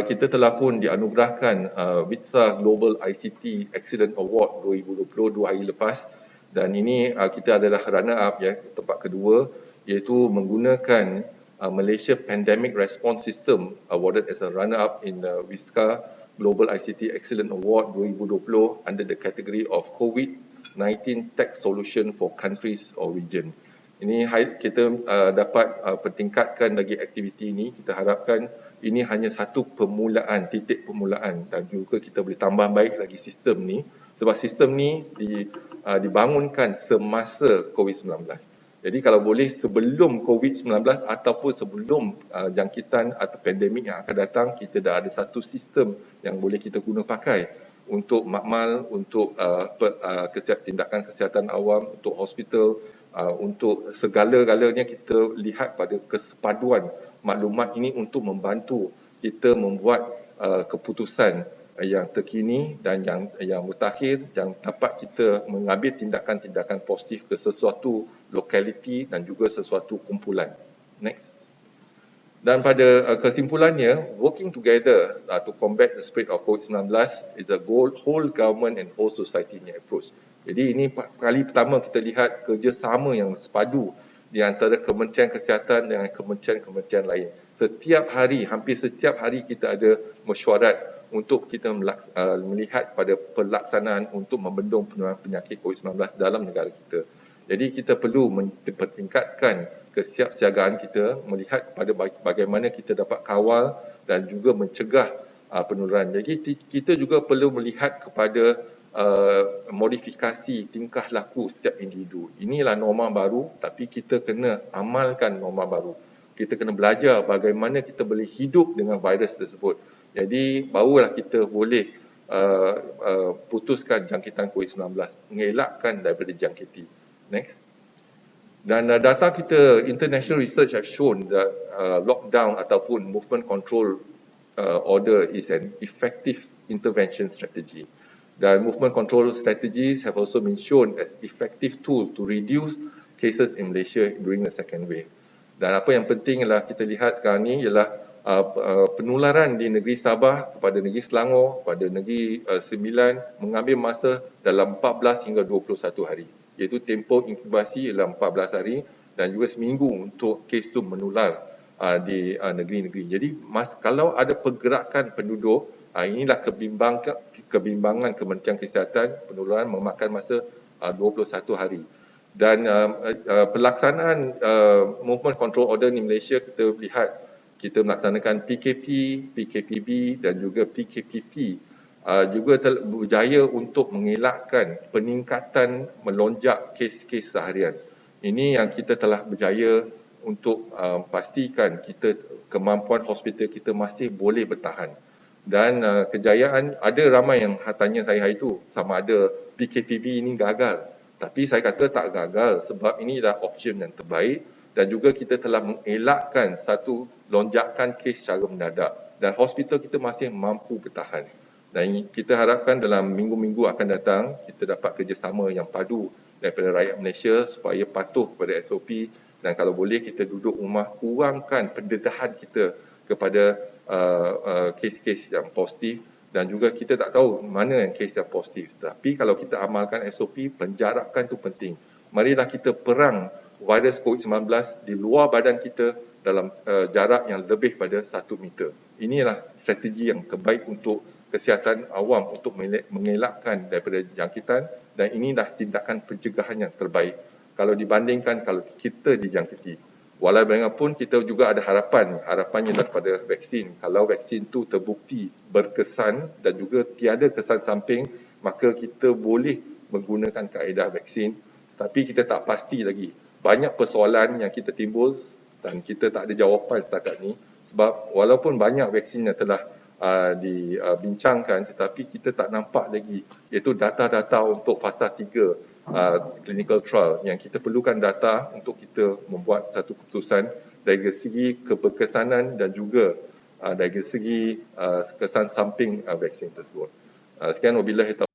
Kita telah pun dianugerahkan WITSA Global ICT Excellence Award 2020 2 hari lepas, dan ini kita adalah runner up ya, tempat kedua, iaitu menggunakan Malaysia Pandemic Response System awarded as a runner up in the WITSA Global ICT Excellence Award 2020 under the category of COVID-19 Tech Solution for Countries or Region. Ini kita dapat pertingkatkan lagi aktiviti ini. Kita harapkan ini hanya satu permulaan, titik permulaan, dan juga kita boleh tambah baik lagi sistem ni, sebab sistem ni dibangunkan semasa COVID-19. Jadi kalau boleh sebelum COVID-19 ataupun sebelum jangkitan atau pandemik yang akan datang, kita dah ada satu sistem yang boleh kita guna pakai untuk makmal, untuk tindakan kesihatan awam, untuk hospital, untuk segala-galanya. Kita lihat pada kesepaduan maklumat ini untuk membantu kita membuat keputusan yang terkini dan yang mutakhir, yang dapat kita mengambil tindakan-tindakan positif ke sesuatu lokaliti dan juga sesuatu kumpulan. Next. Dan pada kesimpulannya, working together to combat the spread of COVID-19 is a whole government and whole society approach. Jadi ini kali pertama kita lihat kerjasama yang sepadu di antara Kementerian Kesihatan dengan kementerian-kementerian lain. Setiap hari, hampir setiap hari kita ada mesyuarat untuk kita melihat pada pelaksanaan untuk membendung penularan penyakit COVID-19 dalam negara kita. Jadi kita perlu mempertingkatkan kesiapsiagaan kita, melihat kepada bagaimana kita dapat kawal dan juga mencegah penularan. Jadi kita juga perlu melihat kepada modifikasi tingkah laku setiap individu. Inilah norma baru, tapi kita kena amalkan norma baru. Kita kena belajar bagaimana kita boleh hidup dengan virus tersebut. Jadi barulah kita boleh putuskan jangkitan COVID-19, mengelakkan daripada jangkiti. Next. Dan data kita, international research have shown that lockdown ataupun movement control order is an effective intervention strategy. Dan movement control strategies have also been shown as effective tool to reduce cases in Malaysia during the second wave. Dan apa yang penting ialah kita lihat sekarang ni ialah penularan di negeri Sabah kepada negeri Selangor, kepada negeri Sembilan mengambil masa dalam 14 hingga 21 hari. Iaitu tempoh inkubasi ialah 14 hari dan juga seminggu untuk kes itu menular di negeri-negeri. Jadi kalau ada pergerakan penduduk, inilah kebimbangan Kementerian Kesihatan, penularan memakan masa 21 hari. Dan pelaksanaan movement control order di Malaysia, kita lihat kita melaksanakan PKP, PKPB dan juga PKPT juga berjaya untuk mengelakkan peningkatan melonjak kes-kes seharian. Ini yang kita telah berjaya untuk pastikan kemampuan hospital kita masih boleh bertahan. Dan kejayaan, ada ramai yang tanya saya hari itu sama ada PKPB ini gagal. Tapi saya kata tak gagal sebab ini adalah option yang terbaik dan juga kita telah mengelakkan satu lonjakan kes secara mendadak dan hospital kita masih mampu bertahan. Dan kita harapkan dalam minggu-minggu akan datang kita dapat kerjasama yang padu daripada rakyat Malaysia supaya patuh kepada SOP dan kalau boleh kita duduk rumah, kurangkan pendedahan kita kepada kes-kes yang positif dan juga kita tak tahu mana yang kes yang positif. Tapi kalau kita amalkan SOP, penjarakan itu penting. Marilah kita perang virus COVID-19 di luar badan kita dalam jarak yang lebih pada 1 meter. Inilah strategi yang terbaik untuk kesihatan awam untuk mengelakkan daripada jangkitan dan inilah tindakan pencegahan yang terbaik kalau dibandingkan kalau kita dijangkiti. Walau bagaimanapun kita juga ada harapannya daripada vaksin. Kalau vaksin itu terbukti berkesan dan juga tiada kesan samping, maka kita boleh menggunakan kaedah vaksin. Tapi kita tak pasti lagi. Banyak persoalan yang kita timbul dan kita tak ada jawapan setakat ni. Sebab walaupun banyak vaksin yang telah dibincangkan, tetapi kita tak nampak lagi iaitu data-data untuk fasa 3 clinical trial yang kita perlukan data untuk kita membuat satu keputusan dari segi keberkesanan dan juga dari segi kesan samping vaksin tersebut. Sekian wabillahi taufiq.